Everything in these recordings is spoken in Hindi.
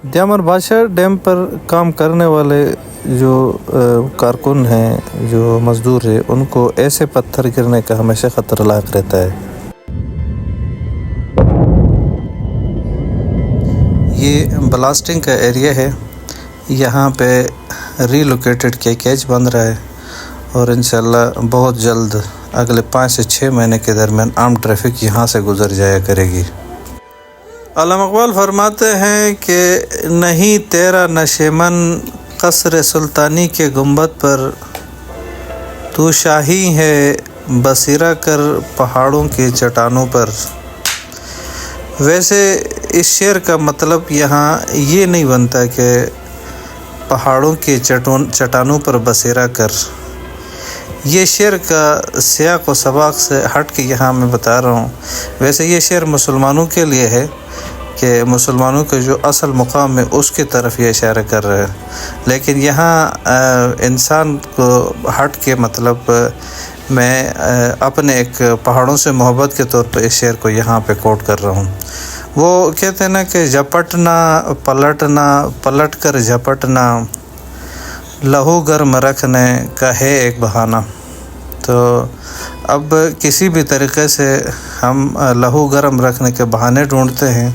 द्यामर बादशाह डैम पर काम करने वाले जो कारकुन हैं, जो मज़दूर हैं, उनको ऐसे पत्थर गिरने का हमेशा ख़तरा लाक रहता है। ये ब्लास्टिंग का एरिया है। यहाँ पे रीलोकेटेड कैच बन रहा है और इंशाल्लाह बहुत जल्द अगले 5 से 6 महीने के दरमियान आम ट्रैफिक यहाँ से गुज़र जाया करेगी। अल्लामा इकबाल फरमाते हैं कि नहीं तेरा नशेमन कसर सुल्तानी के गुंबद पर, तू शाही है बसीरा कर पहाड़ों की चट्टानों पर। वैसे इस शेर का मतलब यहाँ ये नहीं बनता कि पहाड़ों के चट्टानों पर बसेरा कर। ये शेर का सियाक व सबाक से हट के यहाँ मैं बता रहा हूँ। वैसे ये शेर मुसलमानों के लिए है कि मुसलमानों के जो असल मुकाम है उसकी तरफ ये इशारा कर रहा है, लेकिन यहाँ इंसान को हट के मतलब मैं अपने एक पहाड़ों से मोहब्बत के तौर पर इस शेर को यहाँ पे कोट कर रहा हूँ। वो कहते हैं ना कि झपटना पलटना पलट कर झपटना, लहू गर्म रखने का है एक बहाना। तो अब किसी भी तरीक़े से हम लहू गर्म रखने के बहाने ढूंढते हैं।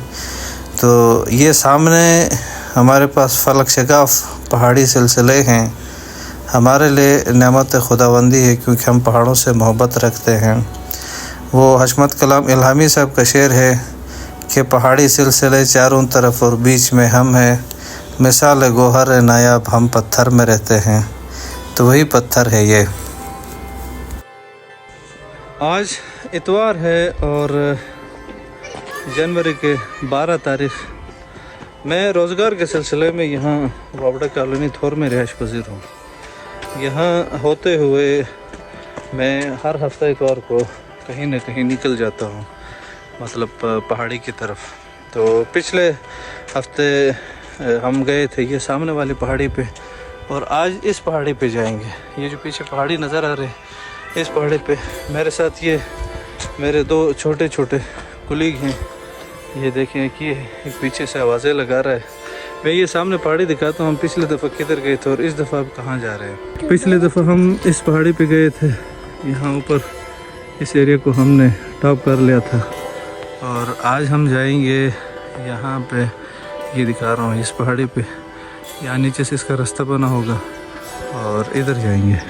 तो ये सामने हमारे पास फलक शगाफ पहाड़ी सिलसिले हैं, हमारे लिए नेमत खुदाबंदी है क्योंकि हम पहाड़ों से मोहब्बत रखते हैं। वो हशमत कलाम इल्हामी साहब का शेर है कि पहाड़ी सिलसिले चारों तरफ और बीच में हम हैं, मिसाल गोहर नायाब हम पत्थर में रहते हैं। तो वही पत्थर है ये। आज इतवार है और जनवरी के 12 तारीख। मैं रोज़गार के सिलसिले में यहाँ वावड़ा कॉलोनी थोर में रिहाइश पजीर हूँ। यहाँ होते हुए मैं हर हफ्ते इतवार को कहीं न कहीं निकल जाता हूँ, मतलब पहाड़ी की तरफ। तो पिछले हफ्ते हम गए थे ये सामने वाली पहाड़ी पे और आज इस पहाड़ी पे जाएंगे। ये जो पीछे पहाड़ी नज़र आ रही है, इस पहाड़ी पे मेरे साथ ये मेरे 2 छोटे छोटे कुलीग हैं। ये देखें कि एक पीछे से आवाज़ें लगा रहा है। मैं ये सामने पहाड़ी दिखाता हूँ। हम पिछले दफ़ा किधर गए थे और इस दफ़ा अब कहाँ जा रहे हैं। पिछले दफ़ा हम इस पहाड़ी पे गए थे, यहाँ ऊपर इस एरिया को हमने टॉप कर लिया था और आज हम जाएंगे यहाँ पे, ये दिखा रहा हूँ इस पहाड़ी पे। यहाँ नीचे से इसका रास्ता बना होगा और इधर जाएंगे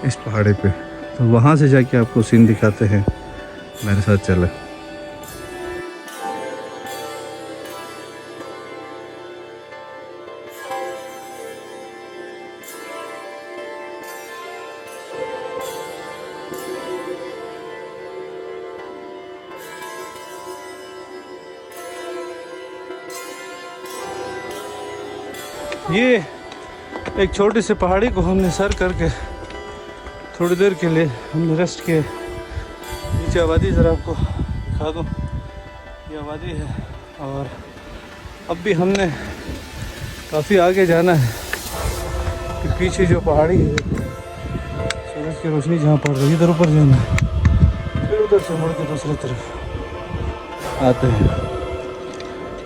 इस पहाड़ी पे। तो वहाँ से जाके आपको सीन दिखाते हैं, मेरे साथ चले। ये एक छोटी सी पहाड़ी को हमने सर करके थोड़ी देर के लिए हमने रेस्ट किए। नीचे आबादी ज़रा आपको दिखा दूँ, ये आबादी है और अब भी हमने काफ़ी आगे जाना है कि पीछे जो पहाड़ी है सूरज की रोशनी जहाँ पड़ रही है इधर ऊपर जाना है, फिर उधर से मुड़ के दूसरी तरफ आते हैं।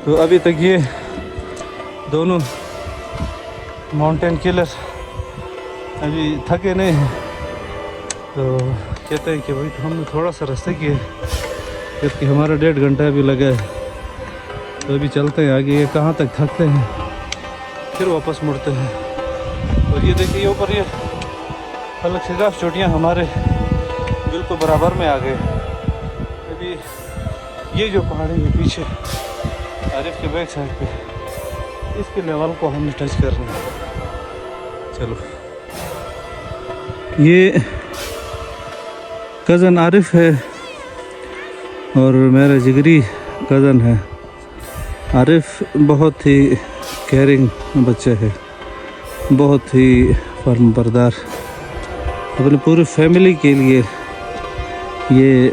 तो अभी तक ये दोनों माउंटेन किलर अभी थके नहीं हैं। तो कहते हैं कि भाई तो हमने थोड़ा सा रास्ते किए, जबकि हमारा 1.5 घंटा अभी लगा है। तो अभी चलते हैं आगे, ये कहाँ तक थकते हैं फिर वापस मुड़ते हैं। और ये देखिए ऊपर ये फलक शगाफ चोटियाँ हमारे बिल्कुल बराबर में आ गए। अभी ये जो पहाड़ी है पीछे आरिफ के बैक साइड पे, इसके लेवल को हमने टच करना है। चलो, ये कज़न आरिफ है और मेरा जिगरी कज़न है। आरिफ बहुत ही केयरिंग बच्चा है, बहुत ही फर्मबरदार, अपनी पूरी फैमिली के लिए ये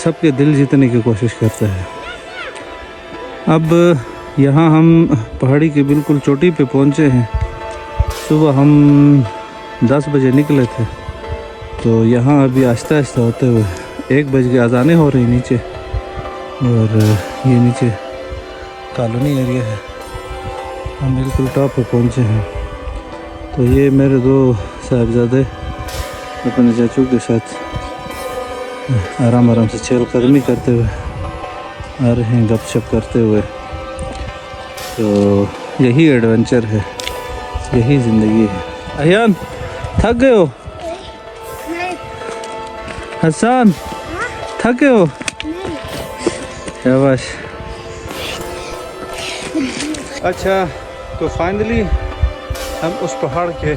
सबके दिल जीतने की कोशिश करता है। अब यहाँ हम पहाड़ी के बिल्कुल चोटी पे पहुँचे हैं। सुबह हम 10 बजे निकले थे, तो यहाँ अभी आहिस्ता आहिस्ता होते हुए 1 बज के अज़ानें हो रही नीचे। और ये नीचे कॉलोनी एरिया है। हम बिल्कुल टॉप पे पहुँचे हैं। तो ये मेरे दो साहबजादे अपने चाचू के साथ आराम आराम से चहलकदमी करते हुए आ रहे हैं, गपशप करते हुए। तो यही एडवेंचर है, यही ज़िंदगी है। अहियान थक गए हो? हसन थक गए हो? शाबाश। अच्छा, तो फाइनली हम उस पहाड़ के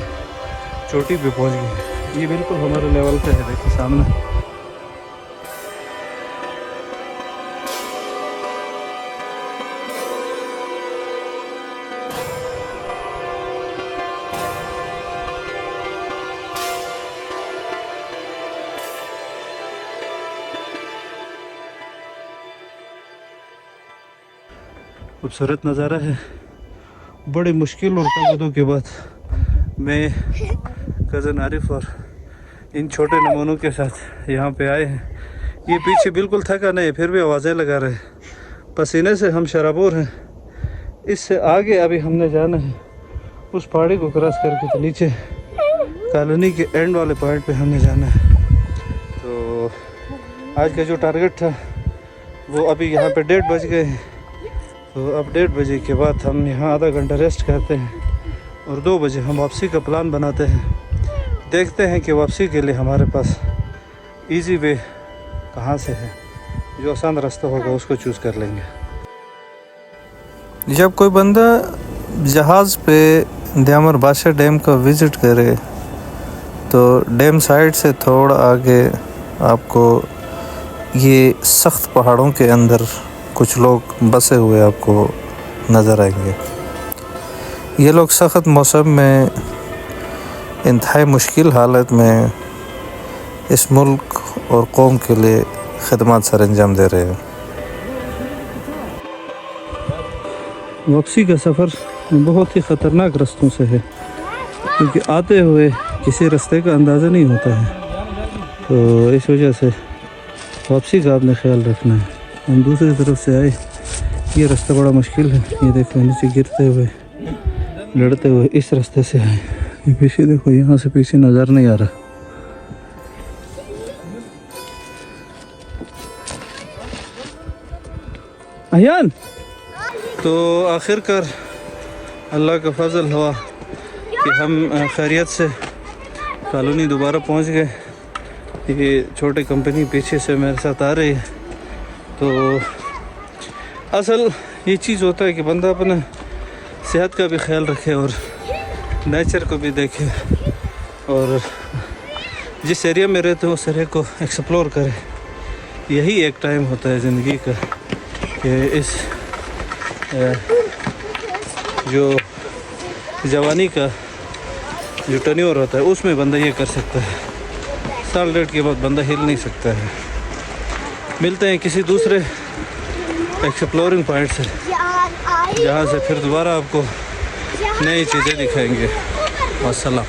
चोटी पे पहुंच गए। ये बिल्कुल हमारे लेवल पे है, देखिए सामने। खूबसूरत नज़ारा है। बड़ी मुश्किल और ताकतों के बाद मैं, कज़न आरिफ और इन छोटे नमूनों के साथ यहाँ पे आए हैं। ये पीछे बिल्कुल थका नहीं, फिर भी आवाज़ें लगा रहे, पसीने से हम शराबोर हैं। इससे आगे अभी हमने जाना है, उस पहाड़ी को क्रॉस करके तो नीचे कॉलोनी के एंड वाले पॉइंट पे हमने जाना है। तो आज का जो टारगेट था वो अभी यहाँ पे 1:30 बज गए हैं। तो अब 1:30 बजे के बाद हम यहाँ आधा घंटा रेस्ट करते हैं और 2 बजे हम वापसी का प्लान बनाते हैं। देखते हैं कि वापसी के लिए हमारे पास इजी वे कहाँ से है, जो आसान रास्ता होगा उसको चूज़ कर लेंगे। जब कोई बंदा जहाज़ पे ड्यामर बादशाह डैम का विज़िट करे तो डैम साइड से थोड़ा आगे आपको ये सख्त पहाड़ों के अंदर कुछ लोग बसे हुए आपको नज़र आएंगे। ये लोग सख्त मौसम में इंतहाई मुश्किल हालत में इस मुल्क और कौम के लिए खिदमत सर अंजाम दे रहे हैं। वापसी का सफ़र बहुत ही ख़तरनाक रास्तों से है, क्योंकि आते हुए किसी रास्ते का अंदाज़ा नहीं होता है। तो इस वजह से वापसी का आपने ख्याल रखना है। हम दूसरी तरफ से आए, ये रास्ता बड़ा मुश्किल है। ये देखो नीचे गिरते हुए, लड़ते हुए इस रास्ते से आए। ये पीछे देखो, यहाँ से पीछे नज़र नहीं आ रहा। अहियान, तो आखिरकार अल्लाह का फजल हुआ कि हम खैरियत से कॉलोनी दोबारा पहुँच गए। ये छोटी कंपनी पीछे से मेरे साथ आ रही है। तो असल ये चीज़ होता है कि बंदा अपना सेहत का भी ख्याल रखे और नेचर को भी देखे और जिस एरिया में रहते हैं उस एरिया को एक्सप्लोर करे। यही एक टाइम होता है ज़िंदगी का कि इस जो जवानी का जो टर्नओवर होता है उसमें बंदा ये कर सकता है। साल 1.5 के बाद बंदा हिल नहीं सकता है। मिलते हैं किसी दूसरे एक्सप्लोरिंग पॉइंट से, जहाँ से फिर दोबारा आपको नई चीज़ें दिखाएंगे। अस्सलाम।